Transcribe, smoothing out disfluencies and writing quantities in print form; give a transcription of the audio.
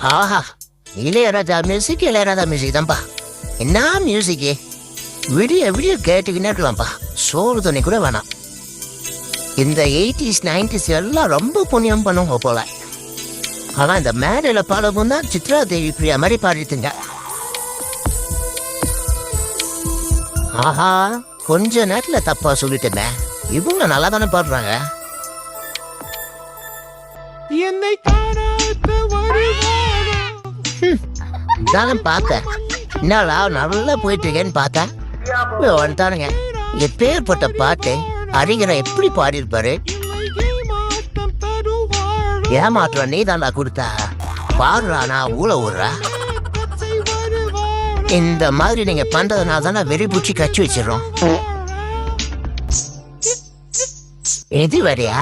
ஆஹா, Ilaiyaraaja music Ilaiyaraaja music தான்ப்பா. என்ன மியூசிக்கு, விடிய விடிய கேட்டுக்கினே இருக்கலாம்ப்பா. சோறு தண்ணி கூட வேணாம். இந்த 80s 90s எல்லாம் ரொம்ப புண்ணியம் பண்ணுவோம் போல. ஆனால் இந்த மேடையில் பாடவும் தான் சித்ரா தேவி பிரியா மாதிரி பாடிட்டுங்க. ஆஹா, கொஞ்ச நேரத்தில் தப்பா சொல்லிட்டேங்க. இவங்க நல்லா தானே பாடுறாங்க. என்னை தானே பார்த்தேன். என்னடா நல்லா போயிட்டு இருக்கேன்னு பார்த்தேன். வந்துட்டானுங்க. எப்பேற்பட்ட பாட்டு அறிஞரை எப்படி பாடியிருப்பாரு. ஏமாற்றம் நீ தாண்டா கொடுத்தா, பாடுறானா ஊழ விடுறா. இந்த மாதிரி நீங்க பண்றதுனால தானே வெறி பூச்சி கச்சி வச்சிடறோம். எது வரையா